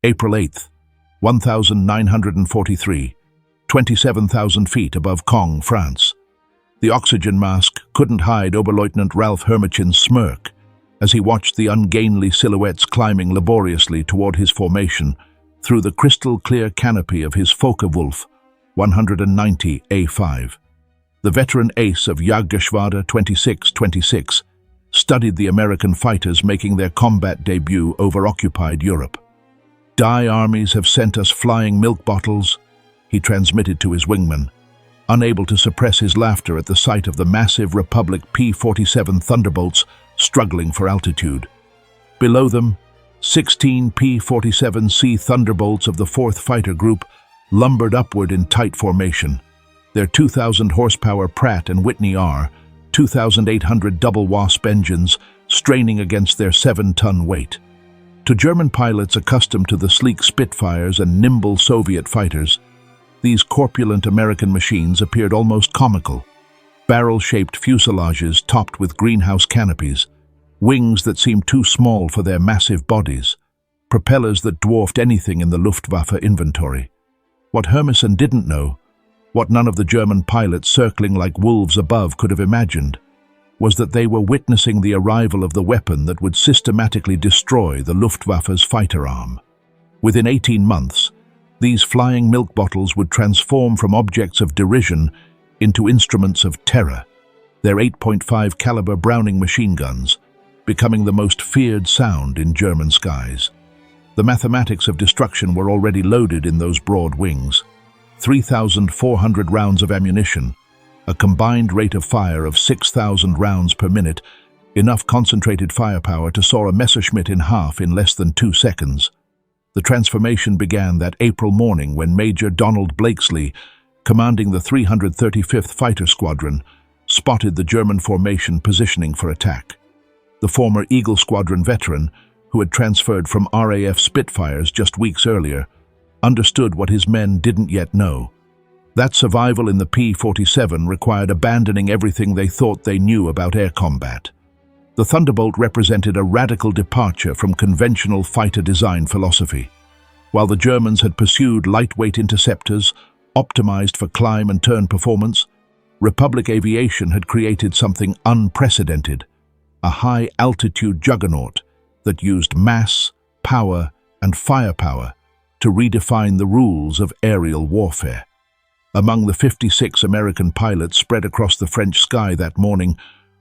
April 8th, 1943, 27,000 feet above Caen, France. The oxygen mask couldn't hide Oberleutnant Ralph Hermichen's smirk as he watched the ungainly silhouettes climbing laboriously toward his formation through the crystal-clear canopy of his Focke-Wulf 190 A5. The veteran ace of Jagdgeschwader 2626 studied the American fighters making their combat debut over occupied Europe. "Die armies have sent us flying milk bottles," he transmitted to his wingman, unable to suppress his laughter at the sight of the massive Republic P-47 Thunderbolts struggling for altitude. Below them, 16 P-47C Thunderbolts of the 4th Fighter Group lumbered upward in tight formation, their 2,000 horsepower Pratt & Whitney R, 2,800 double Wasp engines straining against their 7-ton weight. To German pilots accustomed to the sleek Spitfires and nimble Soviet fighters, these corpulent American machines appeared almost comical. Barrel-shaped fuselages topped with greenhouse canopies, wings that seemed too small for their massive bodies, propellers that dwarfed anything in the Luftwaffe inventory. What Hermicchen didn't know, what none of the German pilots circling like wolves above could have imagined, was that they were witnessing the arrival of the weapon that would systematically destroy the Luftwaffe's fighter arm. Within 18 months, these flying milk bottles would transform from objects of derision into instruments of terror, their 8.5 caliber Browning machine guns becoming the most feared sound in German skies. The mathematics of destruction were already loaded in those broad wings. 3,400 rounds of ammunition, a combined rate of fire of 6,000 rounds per minute, enough concentrated firepower to saw a Messerschmitt in half in less than 2 seconds. The transformation began that April morning when Major Donald Blakesley, commanding the 335th Fighter Squadron, spotted the German formation positioning for attack. The former Eagle Squadron veteran, who had transferred from RAF Spitfires just weeks earlier, understood what his men didn't yet know. That survival in the P-47 required abandoning everything they thought they knew about air combat. The Thunderbolt represented a radical departure from conventional fighter design philosophy. While the Germans had pursued lightweight interceptors, optimized for climb and turn performance, Republic aviation had created something unprecedented, a high-altitude juggernaut that used mass, power, and firepower to redefine the rules of aerial warfare. Among the 56 American pilots spread across the French sky that morning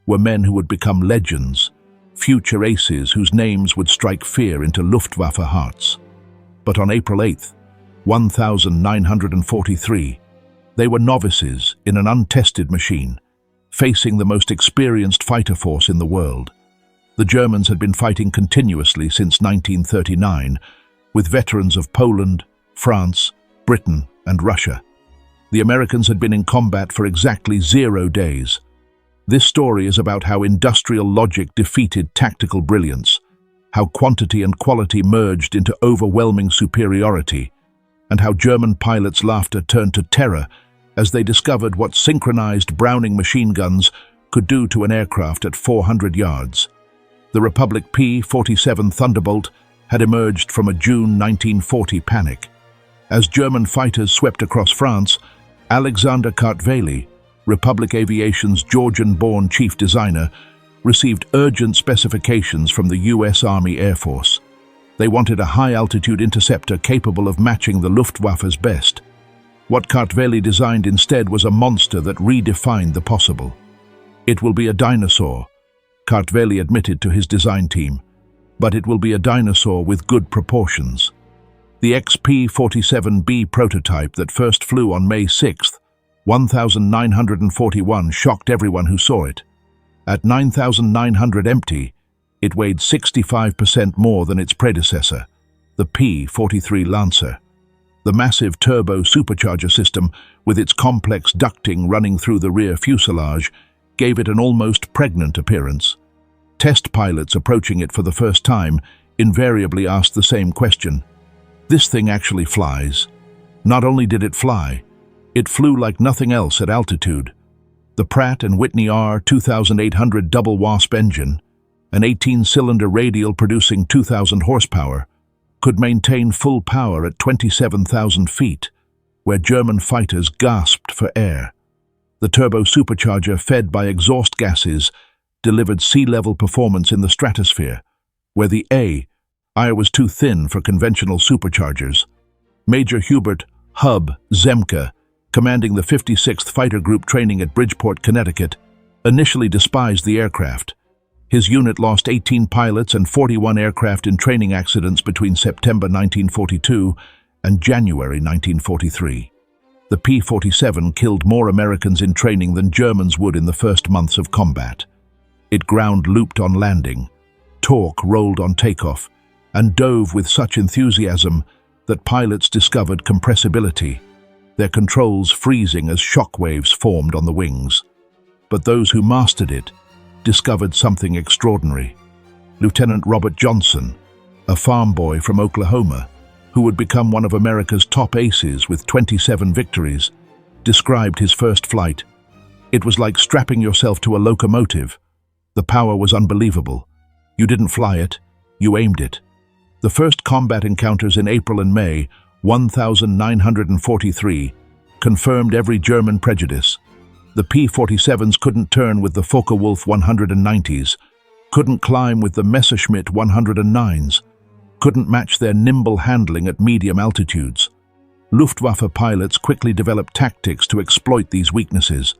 were men who would become legends, future aces whose names would strike fear into Luftwaffe hearts. But on April 8th, 1943, they were novices in an untested machine, facing the most experienced fighter force in the world. The Germans had been fighting continuously since 1939, with veterans of Poland, France, Britain, and Russia. The Americans had been in combat for exactly 0 days. This story is about how industrial logic defeated tactical brilliance, how quantity and quality merged into overwhelming superiority, and how German pilots' laughter turned to terror as they discovered what synchronized Browning machine guns could do to an aircraft at 400 yards. The Republic P-47 Thunderbolt had emerged from a June 1940 panic. As German fighters swept across France, Alexander Kartveli, Republic Aviation's Georgian-born chief designer, received urgent specifications from the U.S. Army Air Force. They wanted a high-altitude interceptor capable of matching the Luftwaffe's best. What Kartveli designed instead was a monster that redefined the possible. "It will be a dinosaur," Kartveli admitted to his design team, "but it will be a dinosaur with good proportions." The XP-47B prototype that first flew on May 6, 1941 shocked everyone who saw it. At 9,900 empty, it weighed 65% more than its predecessor, the P-43 Lancer. The massive turbo supercharger system, with its complex ducting running through the rear fuselage, gave it an almost pregnant appearance. Test pilots approaching it for the first time invariably asked the same question: "This thing actually flies?" Not only did it fly, it flew like nothing else at altitude. The Pratt & Whitney R 2800 double Wasp engine, an 18-cylinder radial producing 2,000 horsepower, could maintain full power at 27,000 feet, where German fighters gasped for air. The turbo supercharger, fed by exhaust gases, delivered sea-level performance in the stratosphere, where the air was too thin for conventional superchargers. Major Hubert "Hub" Zemke, commanding the 56th Fighter Group training at Bridgeport, Connecticut, initially despised the aircraft. His unit lost 18 pilots and 41 aircraft in training accidents between September 1942 and January 1943. The P-47 killed more Americans in training than Germans would in the first months of combat. It ground-looped on landing, torque rolled on takeoff, and dove with such enthusiasm that pilots discovered compressibility, their controls freezing as shock waves formed on the wings. But those who mastered it discovered something extraordinary. Lieutenant Robert Johnson, a farm boy from Oklahoma, who would become one of America's top aces with 27 victories, described his first flight. It was like strapping yourself to a locomotive. The power was unbelievable. You didn't fly it, you aimed it. The first combat encounters in April and May 1943 confirmed every German prejudice. The P-47s couldn't turn with the Focke-Wulf 190s, couldn't climb with the Messerschmitt 109s, couldn't match their nimble handling at medium altitudes. Luftwaffe pilots quickly developed tactics to exploit these weaknesses,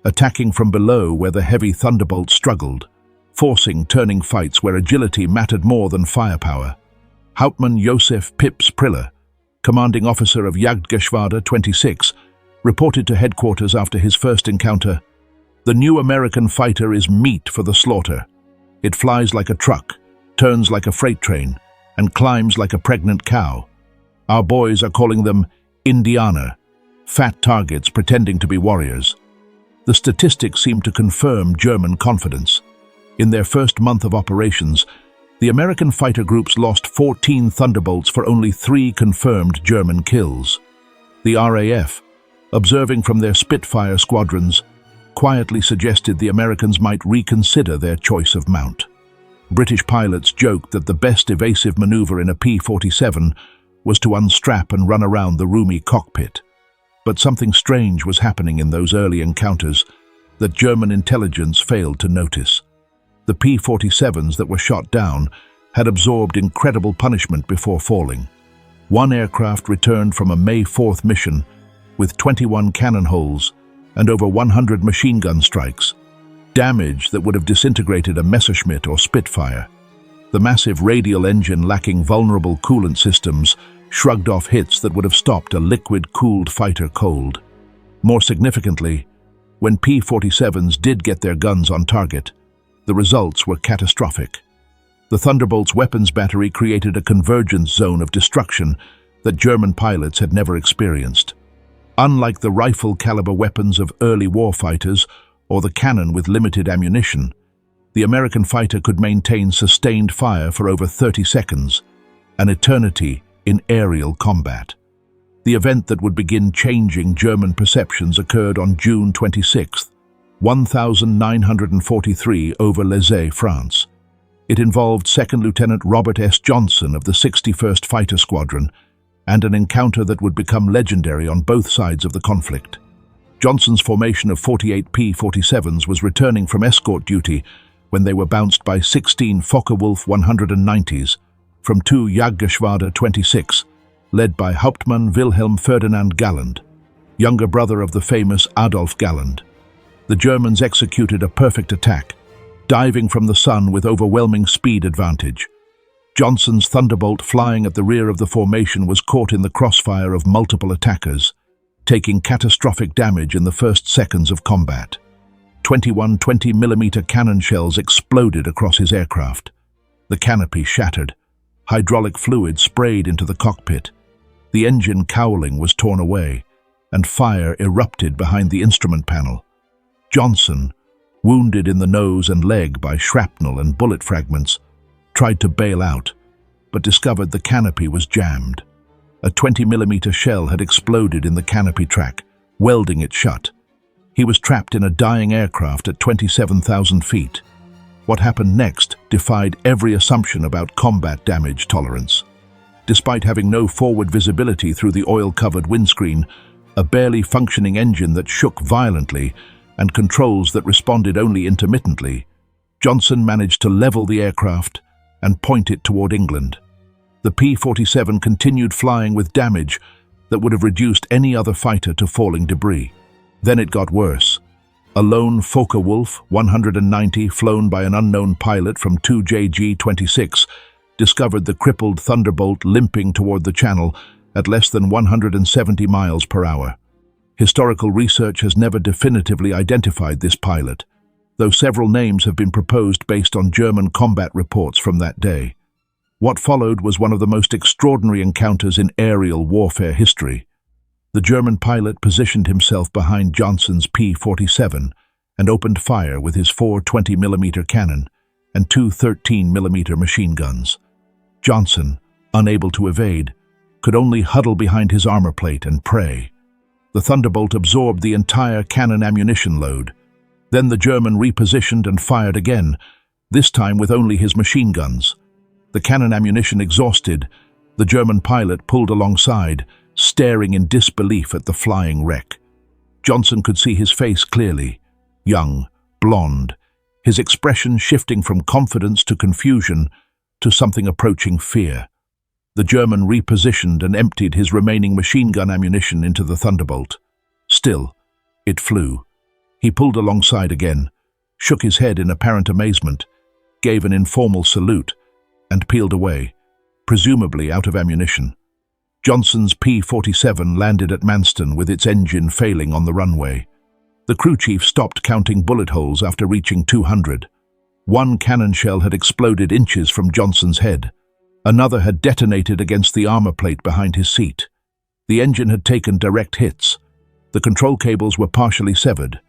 attacking from below where the heavy Thunderbolt struggled, forcing turning fights where agility mattered more than firepower. Hauptmann Josef Pips Priller, commanding officer of Jagdgeschwader 26, reported to headquarters after his first encounter, "The new American fighter is meat for the slaughter. It flies like a truck, turns like a freight train, and climbs like a pregnant cow. Our boys are calling them Indianer, fat targets pretending to be warriors." The statistics seem to confirm German confidence. In their first month of operations, the American fighter groups lost 14 Thunderbolts for only 3 confirmed German kills. The RAF, observing from their Spitfire squadrons, quietly suggested the Americans might reconsider their choice of mount. British pilots joked that the best evasive maneuver in a P-47 was to unstrap and run around the roomy cockpit. But something strange was happening in those early encounters that German intelligence failed to notice. The P-47s that were shot down had absorbed incredible punishment before falling. One aircraft returned from a May 4th mission with 21 cannon holes and over 100 machine gun strikes, damage that would have disintegrated a Messerschmitt or Spitfire. The massive radial engine, lacking vulnerable coolant systems, shrugged off hits that would have stopped a liquid-cooled fighter cold. More significantly, when P-47s did get their guns on target, the results were catastrophic. The Thunderbolt's weapons battery created a convergence zone of destruction that German pilots had never experienced. Unlike the rifle-caliber weapons of early warfighters or the cannon with limited ammunition, the American fighter could maintain sustained fire for over 30 seconds, an eternity in aerial combat. The event that would begin changing German perceptions occurred on June 26, 1943, over Les, France. It involved Second Lieutenant Robert S. Johnson of the 61st Fighter Squadron, and an encounter that would become legendary on both sides of the conflict. Johnson's formation of 48 P-47s was returning from escort duty when they were bounced by 16 Focke-Wulf 190s from 2 Jagdgeschwader 26, led by Hauptmann Wilhelm Ferdinand Galland, younger brother of the famous Adolf Galland. The Germans executed a perfect attack, diving from the sun with overwhelming speed advantage. Johnson's Thunderbolt, flying at the rear of the formation, was caught in the crossfire of multiple attackers, taking catastrophic damage in the first seconds of combat. 21 20mm cannon shells exploded across his aircraft. The canopy shattered. Hydraulic fluid sprayed into the cockpit. The engine cowling was torn away, and fire erupted behind the instrument panel. Johnson, wounded in the nose and leg by shrapnel and bullet fragments, tried to bail out, but discovered the canopy was jammed. A 20mm shell had exploded in the canopy track, welding it shut. He was trapped in a dying aircraft at 27,000 feet. What happened next defied every assumption about combat damage tolerance. despite having no forward visibility through the oil-covered windscreen, a barely functioning engine that shook violently, and controls that responded only intermittently. Johnson managed to level the aircraft and point it toward England. The P-47 continued flying with damage that would have reduced any other fighter to falling debris. Then it got worse. A lone Focke-Wulf 190 flown by an unknown pilot from 2JG-26 discovered the crippled Thunderbolt limping toward the channel at less than 170 miles per hour. Historical research has never definitively identified this pilot, though several names have been proposed based on German combat reports from that day. What followed was one of the most extraordinary encounters in aerial warfare history. The German pilot positioned himself behind Johnson's P-47 and opened fire with his 4 20mm cannon and 2 13mm machine guns. Johnson, unable to evade, could only huddle behind his armor plate and pray. The Thunderbolt absorbed the entire cannon ammunition load. Then the German repositioned and fired again, this time with only his machine guns. The cannon ammunition exhausted, the German pilot pulled alongside, staring in disbelief at the flying wreck. Johnson could see his face clearly, young, blonde, his expression shifting from confidence to confusion to something approaching fear. The German repositioned and emptied his remaining machine gun ammunition into the Thunderbolt. Still, it flew. He pulled alongside again, shook his head in apparent amazement, gave an informal salute, and peeled away, presumably out of ammunition. Johnson's P-47 landed at Manston with its engine failing on the runway. The crew chief stopped counting bullet holes after reaching 200. One cannon shell had exploded inches from Johnson's head. Another had detonated against the armor plate behind his seat. The engine had taken direct hits. The control cables were partially severed.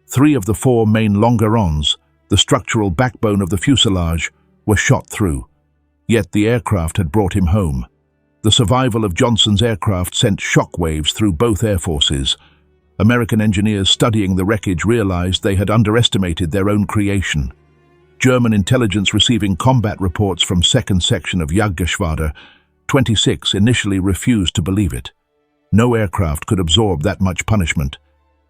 3 of the 4 main longerons, the structural backbone of the fuselage, were shot through. Yet the aircraft had brought him home. The survival of Johnson's aircraft sent shockwaves through both air forces. American engineers studying the wreckage realized they had underestimated their own creation. German intelligence receiving combat reports from 2nd Section of Jagdgeschwader 26 initially refused to believe it. No aircraft could absorb that much punishment,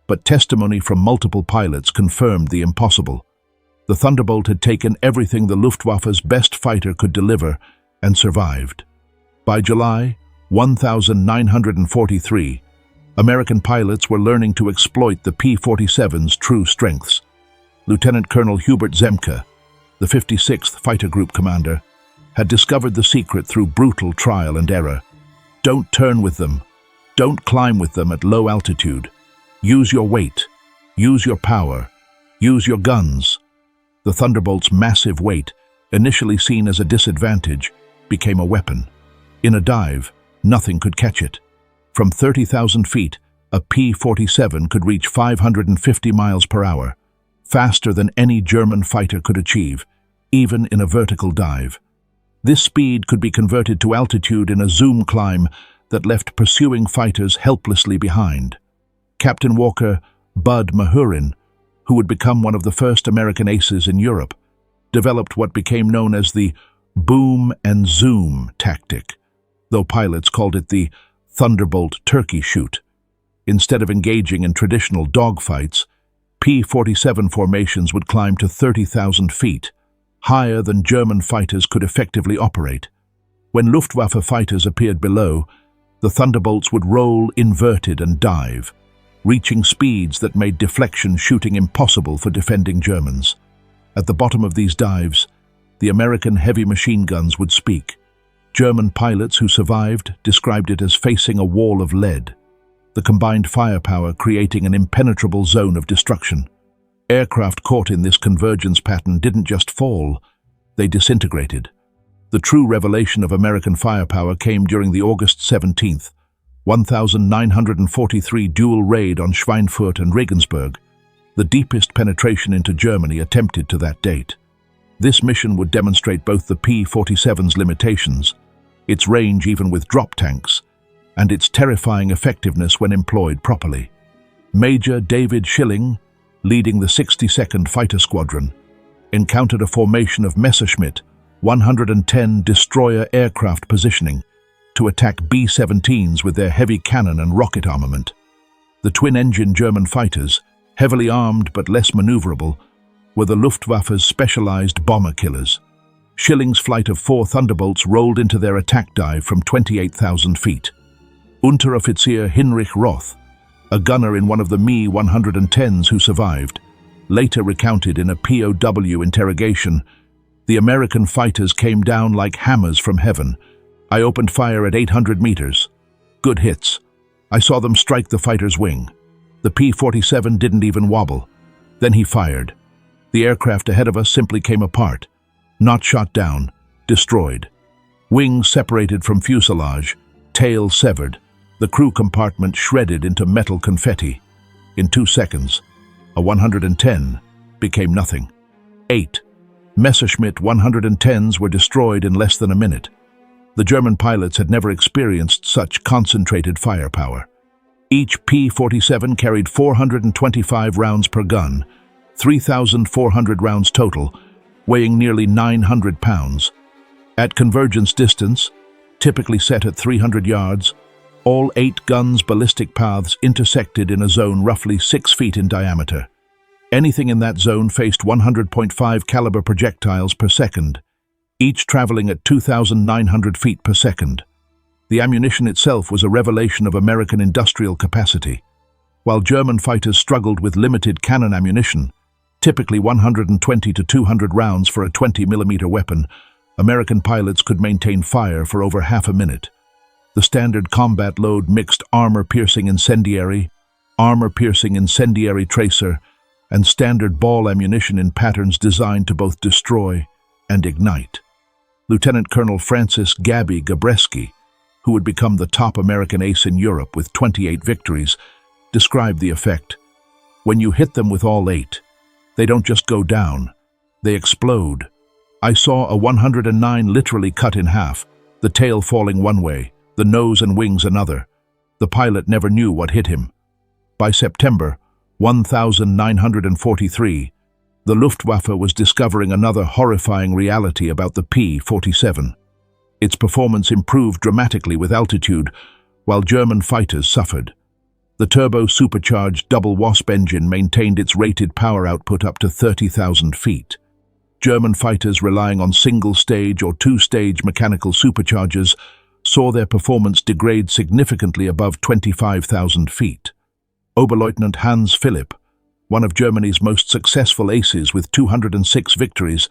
but testimony from multiple pilots confirmed the impossible. The Thunderbolt had taken everything the Luftwaffe's best fighter could deliver and survived. By July 1943, American pilots were learning to exploit the P-47's true strengths. Lieutenant Colonel Hubert Zemke, the 56th Fighter Group commander, had discovered the secret through brutal trial and error. Don't turn with them. Don't climb with them at low altitude. Use your weight. Use your power. Use your guns. The Thunderbolt's massive weight, initially seen as a disadvantage, became a weapon. In a dive, nothing could catch it. From 30,000 feet, a P-47 could reach 550 miles per hour, faster than any German fighter could achieve, even in a vertical dive. This speed could be converted to altitude in a zoom climb that left pursuing fighters helplessly behind. Captain Walker Bud Mahurin, who would become one of the first American aces in Europe, developed what became known as the boom and zoom tactic, though pilots called it the Thunderbolt turkey shoot. Instead of engaging in traditional dogfights, P-47 formations would climb to 30,000 feet, higher than German fighters could effectively operate. When Luftwaffe fighters appeared below, the Thunderbolts would roll inverted and dive, reaching speeds that made deflection shooting impossible for defending Germans. At the bottom of these dives, the American heavy machine guns would speak. German pilots who survived described it as facing a wall of lead, the combined firepower creating an impenetrable zone of destruction. Aircraft caught in this convergence pattern didn't just fall, they disintegrated. The true revelation of American firepower came during the August 17th, 1943 dual raid on Schweinfurt and Regensburg, the deepest penetration into Germany attempted to that date. This mission would demonstrate both the P-47's limitations, its range even with drop tanks, and its terrifying effectiveness when employed properly. Major David Schilling, leading the 62nd Fighter Squadron, encountered a formation of Messerschmitt 110 destroyer aircraft positioning, to attack B-17s with their heavy cannon and rocket armament. The twin-engine German fighters, heavily armed but less maneuverable, were the Luftwaffe's specialized bomber killers. Schilling's flight of 4 Thunderbolts rolled into their attack dive from 28,000 feet. Unteroffizier Hinrich Roth, a gunner in one of the Me-110s who survived, later recounted in a POW interrogation, "The American fighters came down like hammers from heaven. I opened fire at 800 meters. Good hits. I saw them strike the fighter's wing. The P-47 didn't even wobble. Then he fired. The aircraft ahead of us simply came apart. Not shot down, destroyed. Wings separated from fuselage, tail severed, the crew compartment shredded into metal confetti. In 2 seconds, a 110 became nothing. 8 Messerschmitt 110s were destroyed in less than a minute. The German pilots had never experienced such concentrated firepower. Each P-47 carried 425 rounds per gun, 3,400 rounds total, weighing nearly 900 pounds. At convergence distance, typically set at 300 yards, all 8 guns' ballistic paths intersected in a zone roughly 6 feet in diameter. Anything in that zone faced 100.5 caliber projectiles per second, each traveling at 2,900 feet per second. The ammunition itself was a revelation of American industrial capacity. While German fighters struggled with limited cannon ammunition, typically 120 to 200 rounds for a 20mm weapon, American pilots could maintain fire for over half a minute. The standard combat load mixed armor-piercing incendiary tracer, and standard ball ammunition in patterns designed to both destroy and ignite. Lieutenant Colonel Francis "Gabby" Gabreski, who would become the top American ace in Europe with 28 victories, described the effect. "When you hit them with all 8, they don't just go down, they explode. I saw a 109 literally cut in half, the tail falling one way, the nose and wings another. The pilot never knew what hit him." By September 1943, the Luftwaffe was discovering another horrifying reality about the P-47. Its performance improved dramatically with altitude, while German fighters suffered. The turbo-supercharged double Wasp engine maintained its rated power output up to 30,000 feet. German fighters relying on single-stage or two-stage mechanical superchargers saw their performance degrade significantly above 25,000 feet. Oberleutnant Hans Philipp, one of Germany's most successful aces with 206 victories,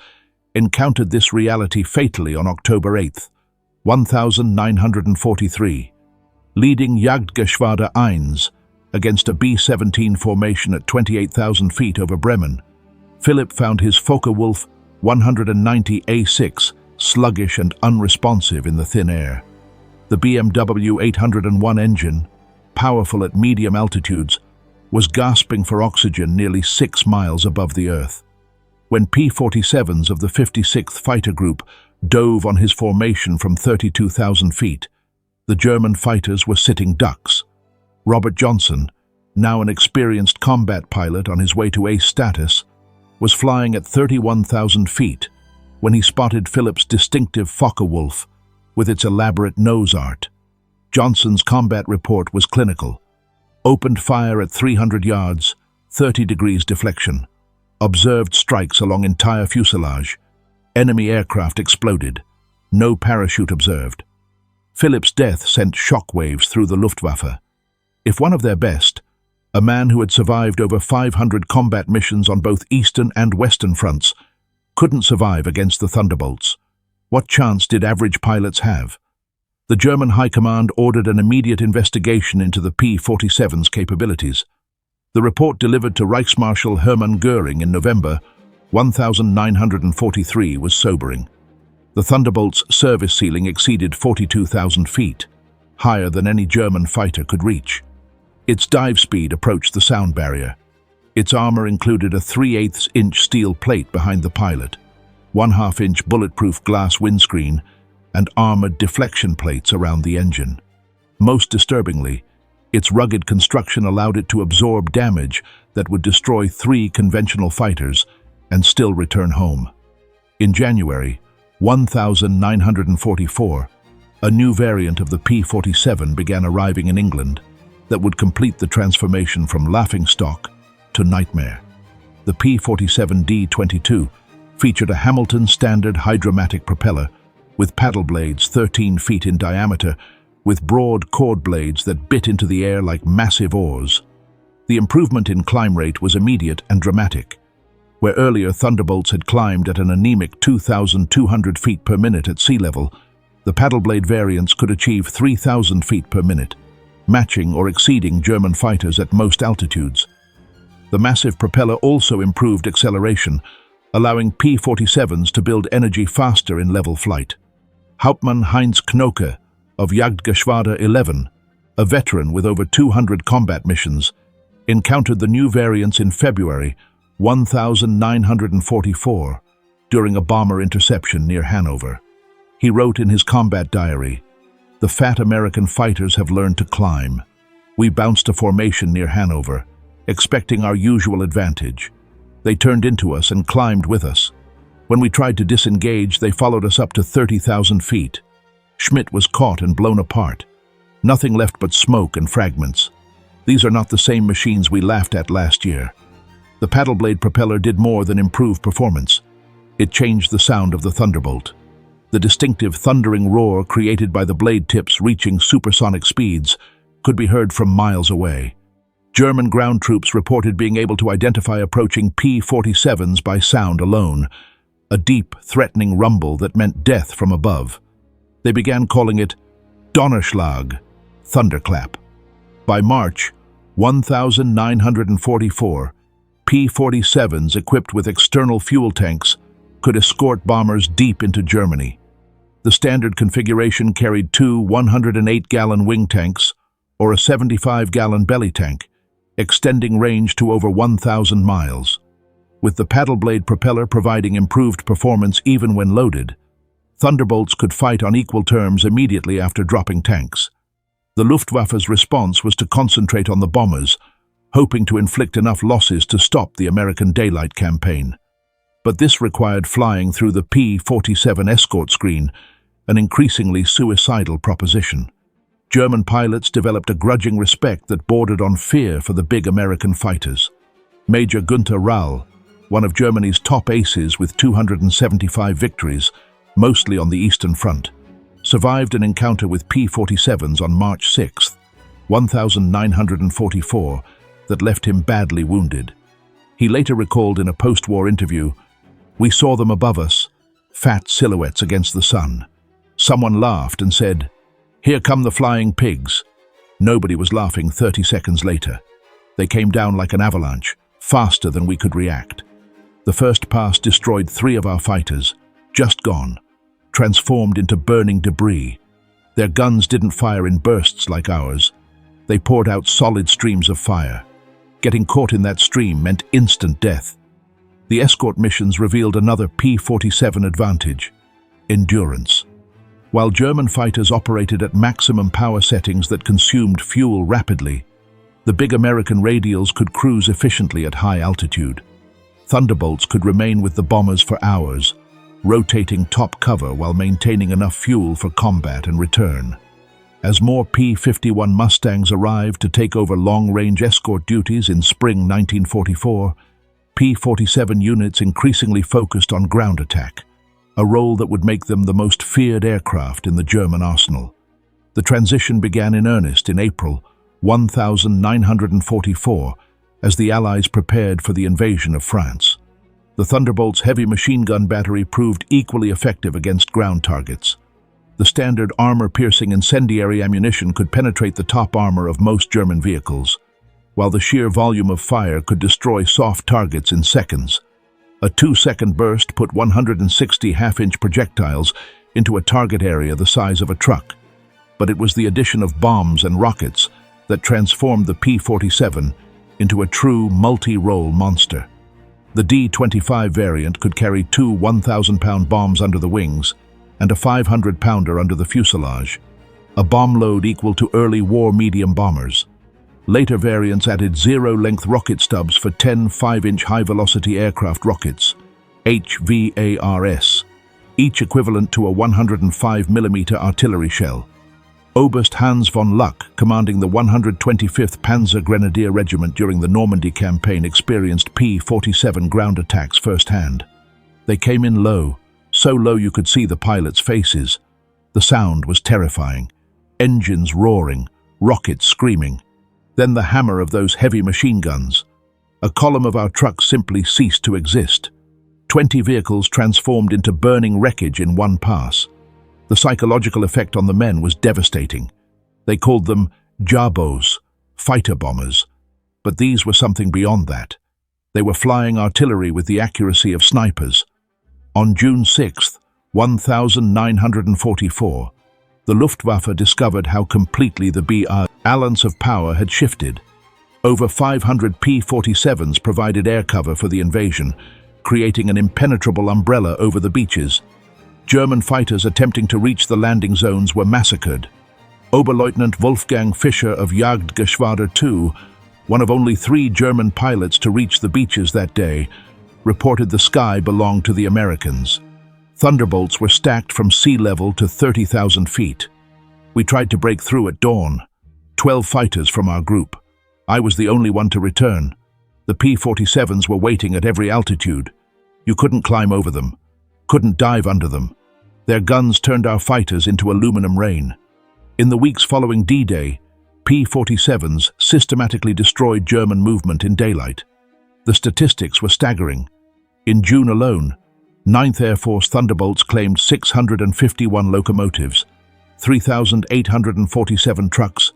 encountered this reality fatally on October 8, 1943. Leading Jagdgeschwader 1 against a B-17 formation at 28,000 feet over Bremen, Philipp found his Focke-Wulf 190A6 sluggish and unresponsive in the thin air. The BMW 801 engine, powerful at medium altitudes, was gasping for oxygen nearly 6 miles above the Earth. When P-47s of the 56th Fighter Group dove on his formation from 32,000 feet, the German fighters were sitting ducks. Robert Johnson, now an experienced combat pilot on his way to ace status, was flying at 31,000 feet when he spotted Philipp's distinctive Focke-Wulf with its elaborate nose art. Johnson's combat report was clinical. Opened fire at 300 yards, 30 degrees deflection. Observed strikes along entire fuselage. Enemy aircraft exploded. No parachute observed. Philipp's death sent shockwaves through the Luftwaffe. If one of their best, a man who had survived over 500 combat missions on both eastern and western fronts, couldn't survive against the Thunderbolts, what chance did average pilots have? The German High Command ordered an immediate investigation into the P-47's capabilities. The report delivered to Reichsmarschall Hermann Göring in November 1943 was sobering. The Thunderbolt's service ceiling exceeded 42,000 feet, higher than any German fighter could reach. Its dive speed approached the sound barrier. Its armor included a 3/8-inch steel plate behind the pilot, 1/2-inch bulletproof glass windscreen, and armored deflection plates around the engine. Most disturbingly, its rugged construction allowed it to absorb damage that would destroy 3 conventional fighters and still return home. In January 1944, A new variant of the P-47 began arriving in England that would complete the transformation from laughingstock to nightmare. The P-47D-22 featured a Hamilton standard hydromatic propeller with paddle blades 13 feet in diameter with broad chord blades that bit into the air like massive oars. The improvement in climb rate was immediate and dramatic. Where earlier Thunderbolts had climbed at an anemic 2,200 feet per minute at sea level, the paddle blade variants could achieve 3,000 feet per minute, matching or exceeding German fighters at most altitudes. The massive propeller also improved acceleration, allowing P-47s to build energy faster in level flight. Hauptmann Heinz Knoke of Jagdgeschwader 11, a veteran with over 200 combat missions, encountered the new variants in February 1944 during a bomber interception near Hanover. He wrote in his combat diary, "The fat American fighters have learned to climb. We bounced a formation near Hanover, expecting our usual advantage. They turned into us and climbed with us. When we tried to disengage, they followed us up to 30,000 feet. Schmidt was caught and blown apart. Nothing left but smoke and fragments. These are not the same machines we laughed at last year." The paddle blade propeller did more than improve performance. It changed the sound of the Thunderbolt. The distinctive thundering roar created by the blade tips reaching supersonic speeds could be heard from miles away. German ground troops reported being able to identify approaching P-47s by sound alone, a deep, threatening rumble that meant death from above. They began calling it Donnerschlag, thunderclap. By March 1944, P-47s equipped with external fuel tanks could escort bombers deep into Germany. The standard configuration carried two 108-gallon wing tanks or a 75-gallon belly tank, extending range to over 1,000 miles. With the paddle blade propeller providing improved performance even when loaded, Thunderbolts could fight on equal terms immediately after dropping tanks. The Luftwaffe's response was to concentrate on the bombers, hoping to inflict enough losses to stop the American daylight campaign. But this required flying through the P-47 escort screen, an increasingly suicidal proposition. German pilots developed a grudging respect that bordered on fear for the big American fighters. Major Günther Rall, one of Germany's top aces with 275 victories, mostly on the Eastern Front, survived an encounter with P-47s on March 6, 1944, that left him badly wounded. He later recalled in a post-war interview, "We saw them above us, fat silhouettes against the sun. Someone laughed and said, 'Here come the flying pigs.' Nobody was laughing 30 seconds later. They came down like an avalanche, faster than we could react. The first pass destroyed 3 of our fighters, just gone, transformed into burning debris. Their guns didn't fire in bursts like ours. They poured out solid streams of fire. Getting caught in that stream meant instant death." The escort missions revealed another P-47 advantage: endurance. While German fighters operated at maximum power settings that consumed fuel rapidly, the big American radials could cruise efficiently at high altitude. Thunderbolts could remain with the bombers for hours, rotating top cover while maintaining enough fuel for combat and return. As more P-51 Mustangs arrived to take over long-range escort duties in spring 1944, P-47 units increasingly focused on ground attack, a role that would make them the most feared aircraft in the German arsenal. The transition began in earnest in April 1944 as the Allies prepared for the invasion of France. The Thunderbolt's heavy machine gun battery proved equally effective against ground targets. The standard armor-piercing incendiary ammunition could penetrate the top armor of most German vehicles, while the sheer volume of fire could destroy soft targets in seconds. A 2-second burst put 160 half-inch projectiles into a target area the size of a truck, but it was the addition of bombs and rockets that transformed the P-47 into a true multi-role monster. The D-25 variant could carry 2 1,000-pound bombs under the wings and a 500-pounder under the fuselage, a bomb load equal to early war medium bombers. Later variants added zero-length rocket stubs for 10 5-inch high-velocity aircraft rockets, HVARS, each equivalent to a 105mm artillery shell. Oberst Hans von Luck, commanding the 125th Panzer Grenadier Regiment during the Normandy campaign, experienced P-47 ground attacks firsthand. They came in low, so low you could see the pilots' faces. The sound was terrifying. Engines roaring, rockets screaming. Then the hammer of those heavy machine guns. A column of our trucks simply ceased to exist. 20 vehicles transformed into burning wreckage in one pass. The psychological effect on the men was devastating. They called them jabos, fighter bombers. But these were something beyond that. They were flying artillery with the accuracy of snipers. On June 6, 1944, the Luftwaffe discovered how completely the balance of power had shifted. Over 500 P-47s provided air cover for the invasion, creating an impenetrable umbrella over the beaches. German fighters attempting to reach the landing zones were massacred. Oberleutnant Wolfgang Fischer of Jagdgeschwader II, one of only 3 German pilots to reach the beaches that day, reported the sky belonged to the Americans. Thunderbolts were stacked from sea level to 30,000 feet. We tried to break through at dawn. 12 fighters from our group. I was the only one to return. The P-47s were waiting at every altitude. You couldn't climb over them, couldn't dive under them. Their guns turned our fighters into aluminum rain. In the weeks following D-Day, P-47s systematically destroyed German movement in daylight. The statistics were staggering. In June alone, 9th Air Force Thunderbolts claimed 651 locomotives, 3,847 trucks,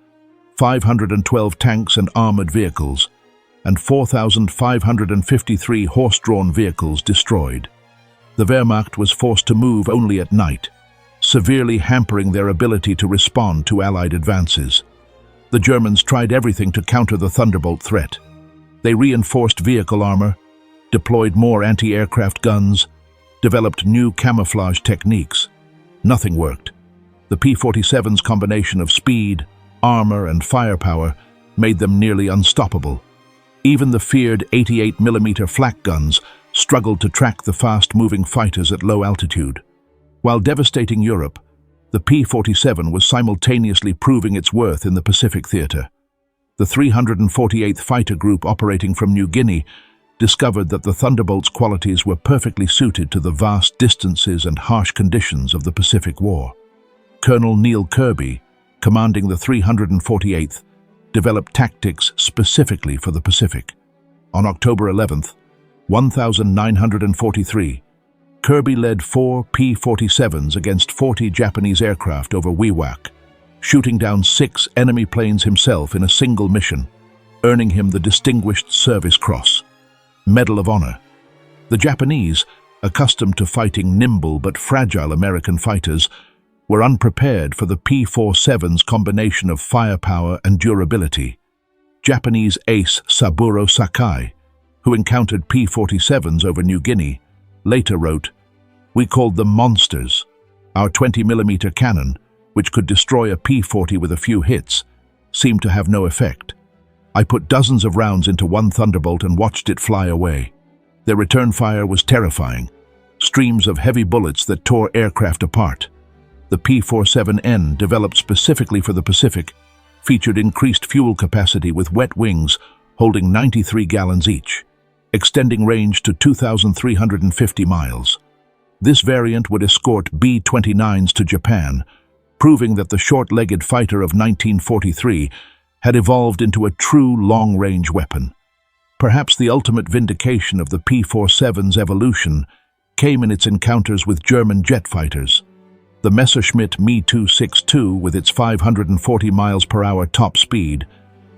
512 tanks and armored vehicles, and 4,553 horse-drawn vehicles destroyed. The Wehrmacht was forced to move only at night, severely hampering their ability to respond to Allied advances. The Germans tried everything to counter the Thunderbolt threat. They reinforced vehicle armor, deployed more anti-aircraft guns, developed new camouflage techniques. Nothing worked. The P-47's combination of speed, armor, and firepower made them nearly unstoppable. Even the feared 88mm flak guns struggled to track the fast-moving fighters at low altitude. While devastating Europe, the P-47 was simultaneously proving its worth in the Pacific theater. The 348th Fighter Group operating from New Guinea discovered that the Thunderbolt's qualities were perfectly suited to the vast distances and harsh conditions of the Pacific War. Colonel Neil Kirby, commanding the 348th, developed tactics specifically for the Pacific. On October 11th, 1943, Kirby led 4 P-47s against 40 Japanese aircraft over Wewak, shooting down 6 enemy planes himself in a single mission, earning him the Distinguished Service Cross, Medal of Honor. The Japanese, accustomed to fighting nimble but fragile American fighters, were unprepared for the P-47's combination of firepower and durability. Japanese ace Saburo Sakai, who encountered P-47s over New Guinea, later wrote, "We called them monsters. Our 20mm cannon, which could destroy a P-40 with a few hits, seemed to have no effect. I put dozens of rounds into one Thunderbolt and watched it fly away. Their return fire was terrifying, streams of heavy bullets that tore aircraft apart. The P-47N, developed specifically for the Pacific, featured increased fuel capacity with wet wings holding 93 gallons each, extending range to 2,350 miles. This variant would escort B-29s to Japan, proving that the short-legged fighter of 1943 had evolved into a true long-range weapon. Perhaps the ultimate vindication of the P-47's evolution came in its encounters with German jet fighters. The Messerschmitt Me-262, with its 540 miles per hour top speed,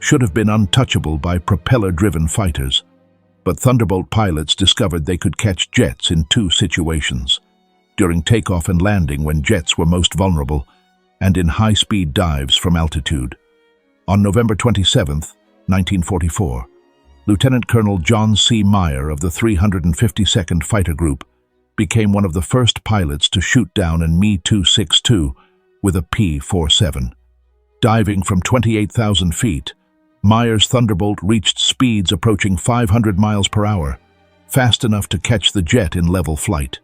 should have been untouchable by propeller-driven fighters. But Thunderbolt pilots discovered they could catch jets in 2 situations: during takeoff and landing when jets were most vulnerable, and in high-speed dives from altitude. On November 27, 1944, Lieutenant Colonel John C. Meyer of the 352nd Fighter Group became one of the first pilots to shoot down an Me-262 with a P-47. Diving from 28,000 feet, Meyer's Thunderbolt reached speeds approaching 500 miles per hour, fast enough to catch the jet in level flight.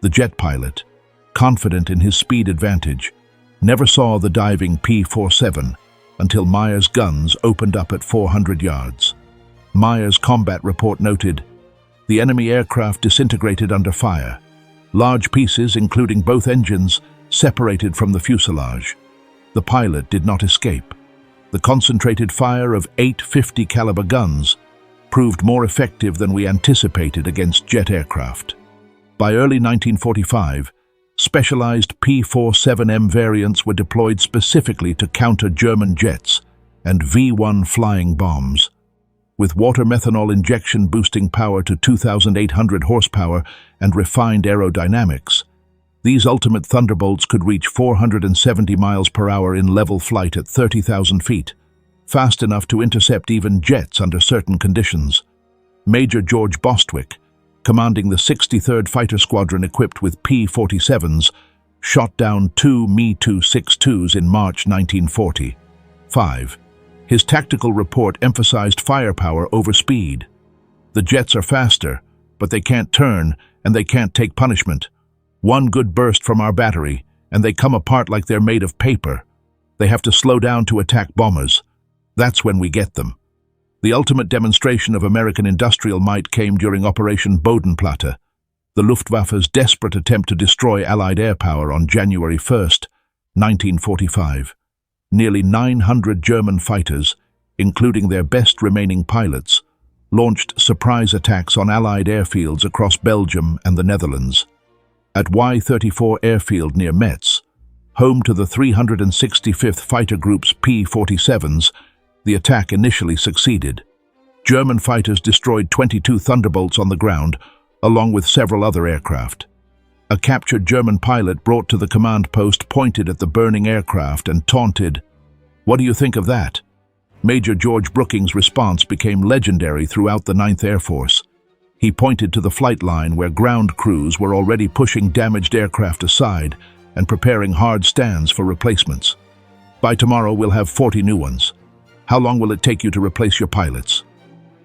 The jet pilot, confident in his speed advantage, never saw the diving P-47 until Meyer's guns opened up at 400 yards. Meyer's combat report noted, "The enemy aircraft disintegrated under fire. Large pieces, including both engines, separated from the fuselage. The pilot did not escape. The concentrated fire of 8 50 caliber guns proved more effective than we anticipated against jet aircraft." By early 1945, specialized P-47M variants were deployed specifically to counter German jets and V-1 flying bombs. With water methanol injection boosting power to 2,800 horsepower and refined aerodynamics, these ultimate Thunderbolts could reach 470 miles per hour in level flight at 30,000 feet, fast enough to intercept even jets under certain conditions. Major George Bostwick, commanding the 63rd Fighter Squadron equipped with P-47s, shot down 2 Me-262s in March 1945. His tactical report emphasized firepower over speed. "The jets are faster, but they can't turn and they can't take punishment. One good burst from our battery, and they come apart like they're made of paper. They have to slow down to attack bombers. That's when we get them." The ultimate demonstration of American industrial might came during Operation Bodenplatte, the Luftwaffe's desperate attempt to destroy Allied air power on January 1, 1945. Nearly 900 German fighters, including their best remaining pilots, launched surprise attacks on Allied airfields across Belgium and the Netherlands. At Y-34 airfield near Metz, home to the 365th Fighter Group's P-47s, the attack initially succeeded. German fighters destroyed 22 Thunderbolts on the ground, along with several other aircraft. A captured German pilot brought to the command post pointed at the burning aircraft and taunted, "What do you think of that?" Major George Brooking's response became legendary throughout the 9th Air Force. He pointed to the flight line where ground crews were already pushing damaged aircraft aside and preparing hard stands for replacements. "By tomorrow, we'll have 40 new ones. How long will it take you to replace your pilots?"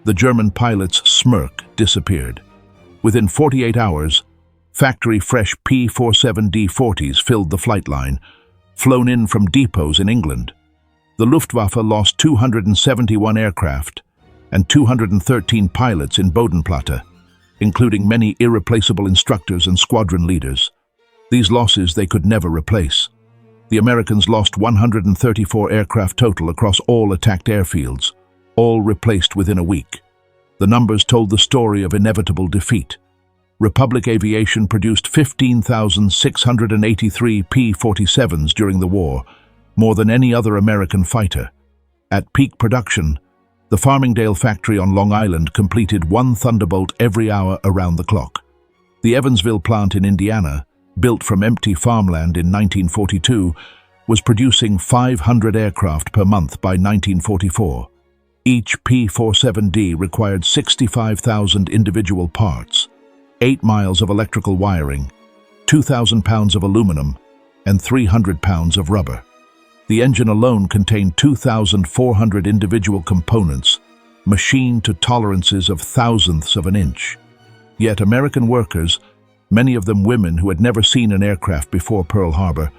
The German pilot's smirk disappeared. Within 48 hours, factory-fresh P-47D-40s filled the flight line, flown in from depots in England. The Luftwaffe lost 271 aircraft and 213 pilots in Bodenplatte, including many irreplaceable instructors and squadron leaders. These losses they could never replace. The Americans lost 134 aircraft total across all attacked airfields, all replaced within a week. The numbers told the story of inevitable defeat. Republic Aviation produced 15,683 P-47s during the war, more than any other American fighter. At peak production, the Farmingdale factory on Long Island completed 1 Thunderbolt every hour around the clock. The Evansville plant in Indiana, built from empty farmland in 1942, was producing 500 aircraft per month by 1944. Each P-47D required 65,000 individual parts, 8 miles of electrical wiring, 2,000 pounds of aluminum, and 300 pounds of rubber. The engine alone contained 2,400 individual components, machined to tolerances of thousandths of an inch. Yet American workers, many of them women who had never seen an aircraft before Pearl Harbor,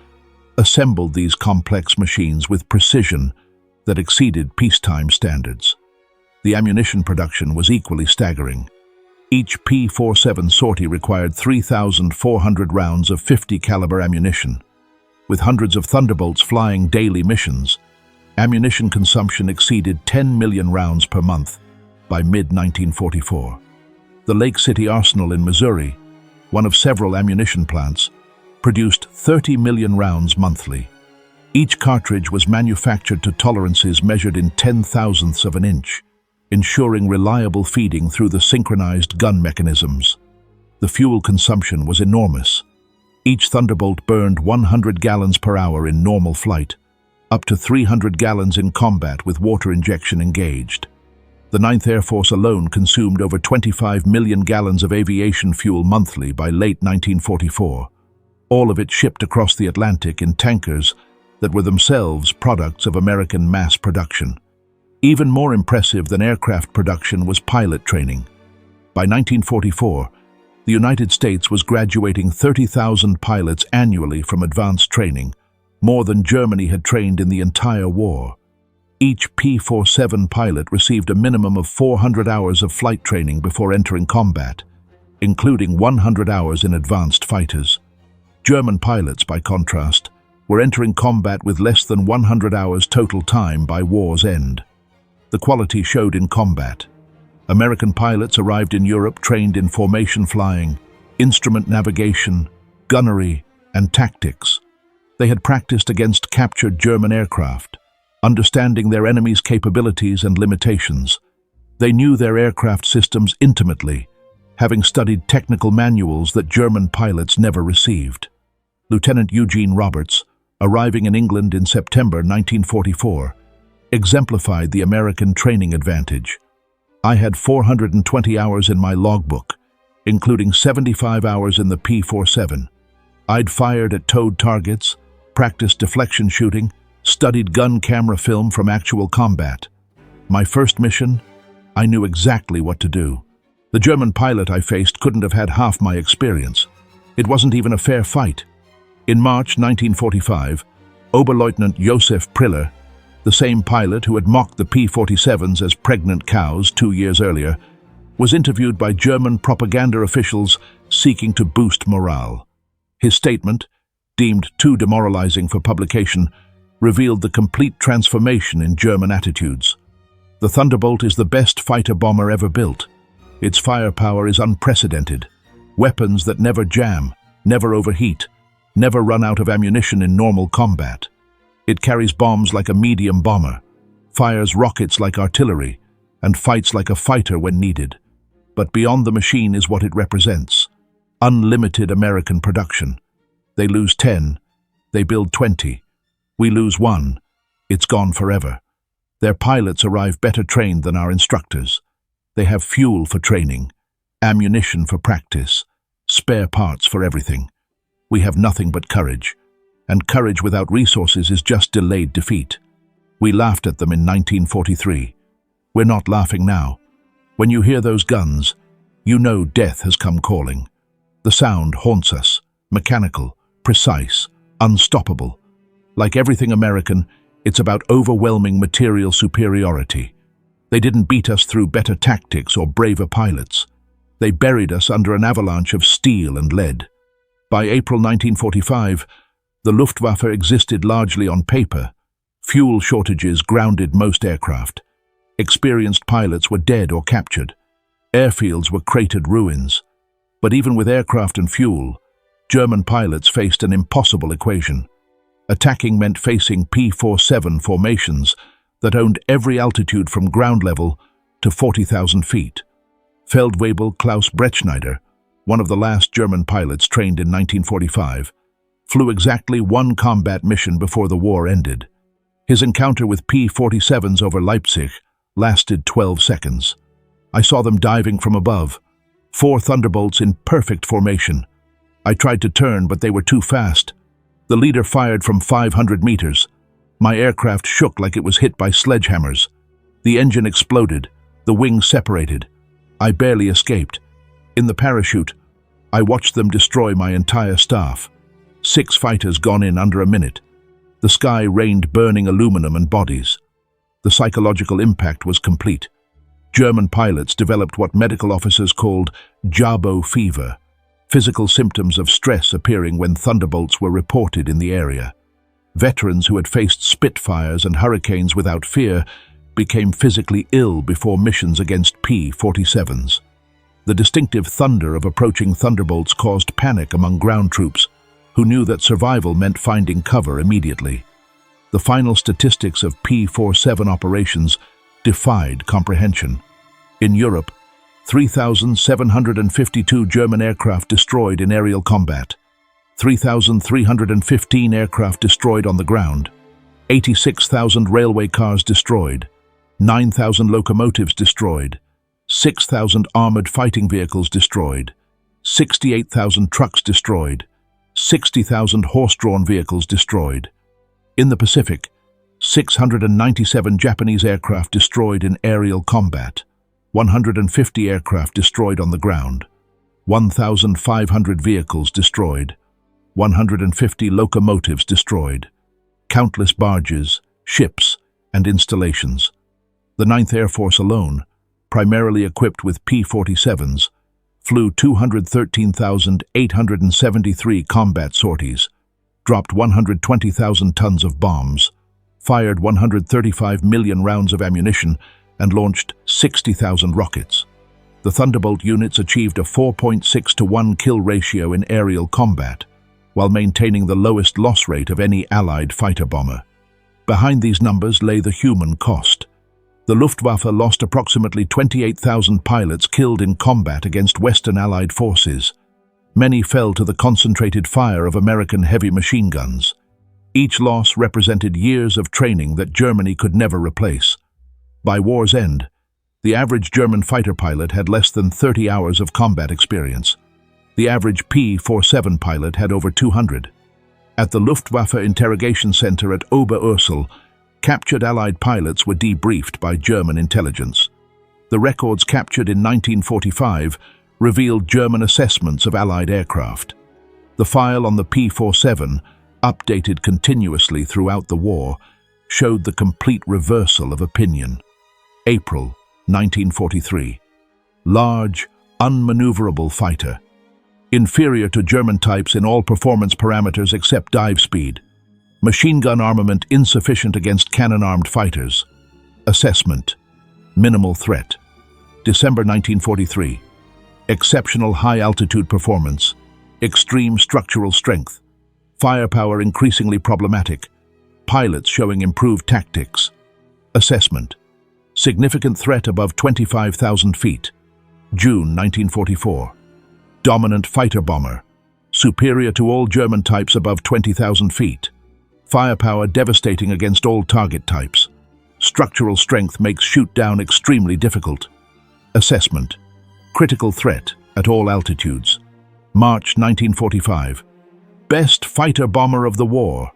assembled these complex machines with precision that exceeded peacetime standards. The ammunition production was equally staggering. Each P-47 sortie required 3,400 rounds of 50 caliber ammunition. With hundreds of Thunderbolts flying daily missions, ammunition consumption exceeded 10 million rounds per month by mid-1944. The Lake City Arsenal in Missouri, one of several ammunition plants, produced 30 million rounds monthly. Each cartridge was manufactured to tolerances measured in 10,000ths of an inch, ensuring reliable feeding through the synchronized gun mechanisms. The fuel consumption was enormous. Each Thunderbolt burned 100 gallons per hour in normal flight, up to 300 gallons in combat with water injection engaged. The 9th Air Force alone consumed over 25 million gallons of aviation fuel monthly by late 1944, all of it shipped across the Atlantic in tankers that were themselves products of American mass production. Even more impressive than aircraft production was pilot training. By 1944, The United States was graduating 30,000 pilots annually from advanced training, more than Germany had trained in the entire war. Each P-47 pilot received a minimum of 400 hours of flight training before entering combat, including 100 hours in advanced fighters. German pilots, by contrast, were entering combat with less than 100 hours total time by war's end. The quality showed in combat. American pilots arrived in Europe trained in formation flying, instrument navigation, gunnery, and tactics. They had practiced against captured German aircraft, understanding their enemy's capabilities and limitations. They knew their aircraft systems intimately, having studied technical manuals that German pilots never received. Lieutenant Eugene Roberts, arriving in England in September 1944, exemplified the American training advantage. I had 420 hours in my logbook, including 75 hours in the P-47. I'd fired at towed targets, practiced deflection shooting, studied gun camera film from actual combat. My first mission, I knew exactly what to do. The German pilot I faced couldn't have had half my experience. It wasn't even a fair fight. In March 1945, Oberleutnant Josef Priller, the same pilot who had mocked the P-47s as pregnant cows 2 years earlier, was interviewed by German propaganda officials seeking to boost morale. His statement, deemed too demoralizing for publication, revealed the complete transformation in German attitudes. The Thunderbolt is the best fighter bomber ever built. Its firepower is unprecedented. Weapons that never jam, never overheat, never run out of ammunition in normal combat. It carries bombs like a medium bomber, fires rockets like artillery, and fights like a fighter when needed. But beyond the machine is what it represents: unlimited American production. They lose 10, they build 20. We lose 1, it's gone forever. Their pilots arrive better trained than our instructors. They have fuel for training, ammunition for practice, spare parts for everything. We have nothing but courage, and courage without resources is just delayed defeat. We laughed at them in 1943. We're not laughing now. When you hear those guns, you know death has come calling. The sound haunts us, mechanical, precise, unstoppable. Like everything American, it's about overwhelming material superiority. They didn't beat us through better tactics or braver pilots. They buried us under an avalanche of steel and lead. By April 1945, the Luftwaffe existed largely on paper. Fuel shortages grounded most aircraft. Experienced pilots were dead or captured. Airfields were cratered ruins. But even with aircraft and fuel, German pilots faced an impossible equation. Attacking meant facing P-47 formations that owned every altitude from ground level to 40,000 feet. Feldwebel Klaus Bretschneider, one of the last German pilots trained in 1945, flew exactly one combat mission before the war ended. His encounter with P-47s over Leipzig lasted 12 seconds. I saw them diving from above, 4 Thunderbolts in perfect formation. I tried to turn, but they were too fast. The leader fired from 500 meters. My aircraft shook like it was hit by sledgehammers. The engine exploded. The wings separated. I barely escaped. In the parachute, I watched them destroy my entire staff. 6 fighters gone in under a minute. The sky rained burning aluminum and bodies. The psychological impact was complete. German pilots developed what medical officers called Jabo fever, physical symptoms of stress appearing when Thunderbolts were reported in the area. Veterans who had faced Spitfires and Hurricanes without fear became physically ill before missions against P-47s. The distinctive thunder of approaching Thunderbolts caused panic among ground troops, who knew that survival meant finding cover immediately. The final statistics of P-47 operations defied comprehension. In Europe, 3,752 German aircraft destroyed in aerial combat, 3,315 aircraft destroyed on the ground, 86,000 railway cars destroyed, 9,000 locomotives destroyed, 6,000 armored fighting vehicles destroyed, 68,000 trucks destroyed, 60,000 horse-drawn vehicles destroyed. In the Pacific, 697 Japanese aircraft destroyed in aerial combat, 150 aircraft destroyed on the ground. 1,500 vehicles destroyed, 150 locomotives destroyed, countless barges, ships, and installations. The 9th Air Force alone, primarily equipped with P-47s, flew 213,873 combat sorties, dropped 120,000 tons of bombs, fired 135 million rounds of ammunition, and launched 60,000 rockets. The Thunderbolt units achieved a 4.6-to-1 kill ratio in aerial combat, while maintaining the lowest loss rate of any Allied fighter bomber. Behind these numbers lay the human cost. The Luftwaffe lost approximately 28,000 pilots killed in combat against Western Allied forces. Many fell to the concentrated fire of American heavy machine guns. Each loss represented years of training that Germany could never replace. By war's end, the average German fighter pilot had less than 30 hours of combat experience. The average P-47 pilot had over 200. At the Luftwaffe Interrogation Center at Oberursel, captured Allied pilots were debriefed by German intelligence. The records captured in 1945 revealed German assessments of Allied aircraft. The file on the P-47, updated continuously throughout the war, showed the complete reversal of opinion. April 1943. Large, unmaneuverable fighter. Inferior to German types in all performance parameters except dive speed. Machine gun armament insufficient against cannon-armed fighters. Assessment: minimal threat. December 1943. Exceptional high-altitude performance. Extreme structural strength. Firepower increasingly problematic. Pilots showing improved tactics. Assessment: significant threat above 25,000 feet. June 1944. Dominant fighter bomber. Superior to all German types above 20,000 feet. Firepower devastating against all target types. Structural strength makes shoot-down extremely difficult. Assessment: critical threat at all altitudes. March 1945. Best fighter bomber of the war.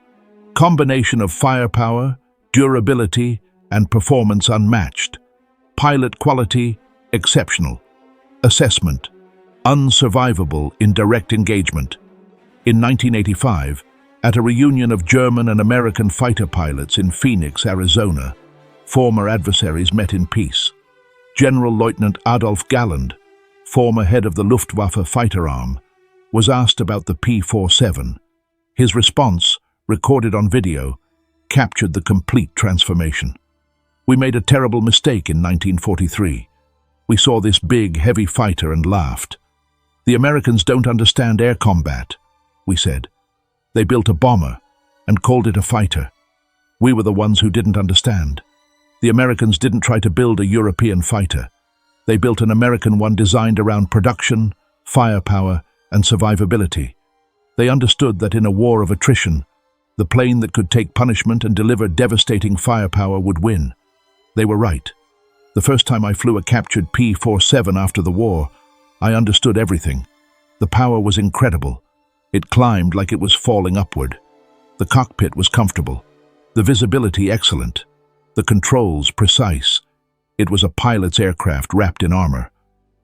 Combination of firepower, durability, and performance unmatched. Pilot quality exceptional. Assessment: unsurvivable in direct engagement. In 1985, at a reunion of German and American fighter pilots in Phoenix, Arizona, former adversaries met in peace. General Lieutenant Adolf Galland, former head of the Luftwaffe fighter arm, was asked about the P-47. His response, recorded on video, captured the complete transformation. "We made a terrible mistake in 1943. We saw this big, heavy fighter and laughed. The Americans don't understand air combat," we said. "They built a bomber and called it a fighter. We were the ones who didn't understand. The Americans didn't try to build a European fighter. They built an American one designed around production, firepower, and survivability. They understood that in a war of attrition, the plane that could take punishment and deliver devastating firepower would win. They were right. The first time I flew a captured P-47 after the war, I understood everything. The power was incredible. It climbed like it was falling upward. The cockpit was comfortable. The visibility excellent. The controls precise. It was a pilot's aircraft wrapped in armor.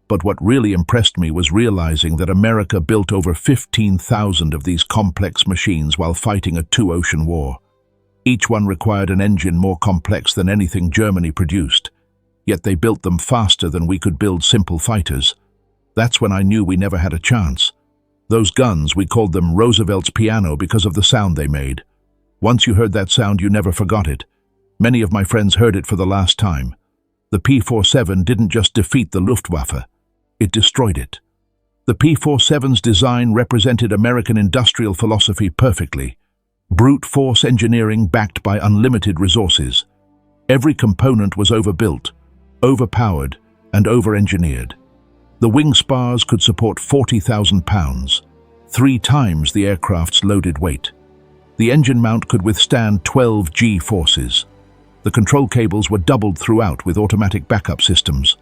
But what really impressed me was realizing that America built over 15,000 of these complex machines while fighting a two-ocean war. Each one required an engine more complex than anything Germany produced. Yet they built them faster than we could build simple fighters. That's when I knew we never had a chance. Those guns, we called them Roosevelt's piano because of the sound they made. Once you heard that sound, you never forgot it. Many of my friends heard it for the last time. The P-47 didn't just defeat the Luftwaffe, it destroyed it. The P-47's design represented American industrial philosophy perfectly. Brute force engineering backed by unlimited resources. Every component was overbuilt, overpowered, and over-engineered. The wing spars could support 40,000 pounds, 3 times the aircraft's loaded weight. The engine mount could withstand 12 G-forces. The control cables were doubled throughout with automatic backup systems.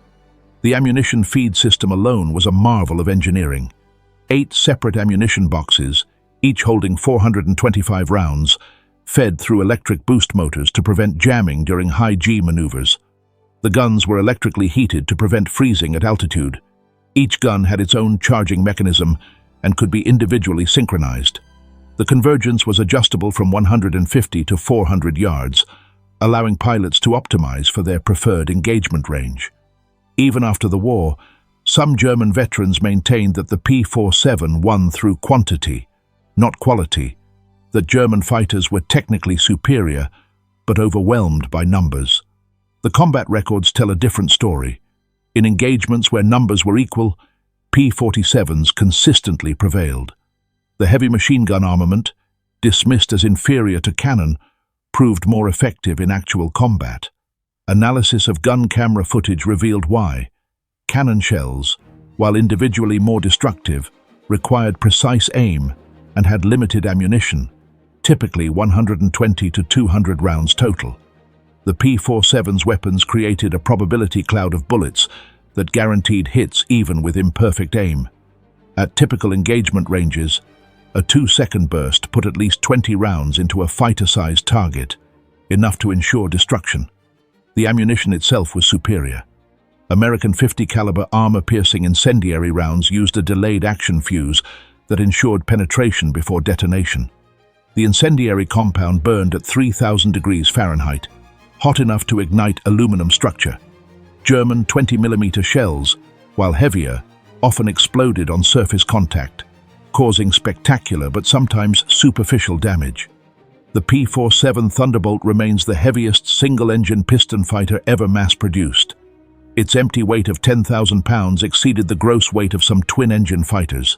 The ammunition feed system alone was a marvel of engineering. 8 separate ammunition boxes, each holding 425 rounds, fed through electric boost motors to prevent jamming during high G maneuvers. The guns were electrically heated to prevent freezing at altitude. Each gun had its own charging mechanism and could be individually synchronized. The convergence was adjustable from 150 to 400 yards, allowing pilots to optimize for their preferred engagement range. Even after the war, some German veterans maintained that the P-47 won through quantity, not quality, that German fighters were technically superior, but overwhelmed by numbers. The combat records tell a different story. In engagements where numbers were equal, P-47s consistently prevailed. The heavy machine gun armament, dismissed as inferior to cannon, proved more effective in actual combat. Analysis of gun camera footage revealed why. Cannon shells, while individually more destructive, required precise aim and had limited ammunition, typically 120 to 200 rounds total. The P-47's weapons created a probability cloud of bullets that guaranteed hits even with imperfect aim. At typical engagement ranges, a 2-second burst put at least 20 rounds into a fighter-sized target, enough to ensure destruction. The ammunition itself was superior. American .50 caliber armor-piercing incendiary rounds used a delayed action fuse that ensured penetration before detonation. The incendiary compound burned at 3,000 degrees Fahrenheit, hot enough to ignite aluminum structure. German 20mm shells, while heavier, often exploded on surface contact, causing spectacular but sometimes superficial damage. The P-47 Thunderbolt remains the heaviest single-engine piston fighter ever mass-produced. Its empty weight of 10,000 pounds exceeded the gross weight of some twin-engine fighters.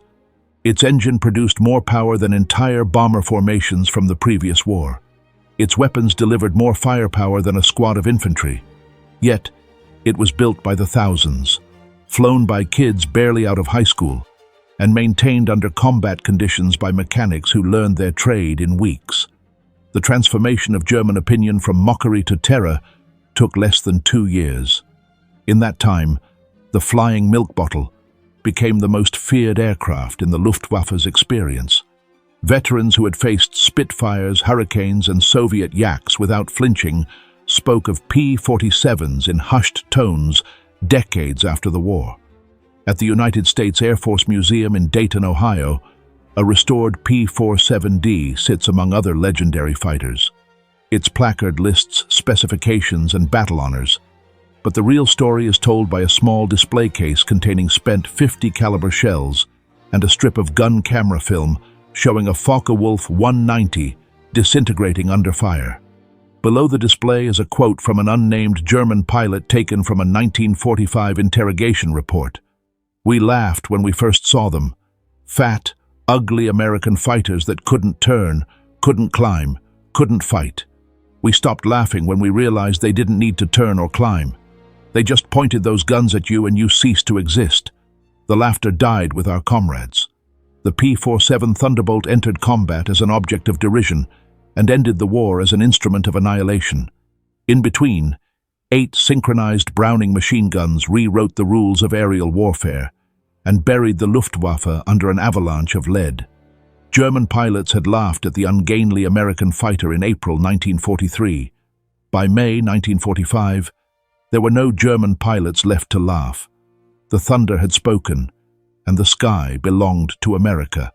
Its engine produced more power than entire bomber formations from the previous war. Its weapons delivered more firepower than a squad of infantry. Yet, it was built by the thousands, flown by kids barely out of high school, and maintained under combat conditions by mechanics who learned their trade in weeks. The transformation of German opinion from mockery to terror took less than 2 years. In that time, the flying milk bottle became the most feared aircraft in the Luftwaffe's experience. Veterans who had faced Spitfires, Hurricanes, and Soviet Yaks without flinching spoke of P-47s in hushed tones decades after the war. At the United States Air Force Museum in Dayton, Ohio, a restored P-47D sits among other legendary fighters. Its placard lists specifications and battle honors, but the real story is told by a small display case containing spent .50 caliber shells and a strip of gun camera film showing a Focke-Wulf 190 disintegrating under fire. Below the display is a quote from an unnamed German pilot taken from a 1945 interrogation report. "We laughed when we first saw them. Fat, ugly American fighters that couldn't turn, couldn't climb, couldn't fight. We stopped laughing when we realized they didn't need to turn or climb. They just pointed those guns at you and you ceased to exist. The laughter died with our comrades." The P-47 Thunderbolt entered combat as an object of derision and ended the war as an instrument of annihilation. In between, 8 synchronized Browning machine guns rewrote the rules of aerial warfare and buried the Luftwaffe under an avalanche of lead. German pilots had laughed at the ungainly American fighter in April 1943. By May 1945, there were no German pilots left to laugh. The thunder had spoken, and the sky belonged to America.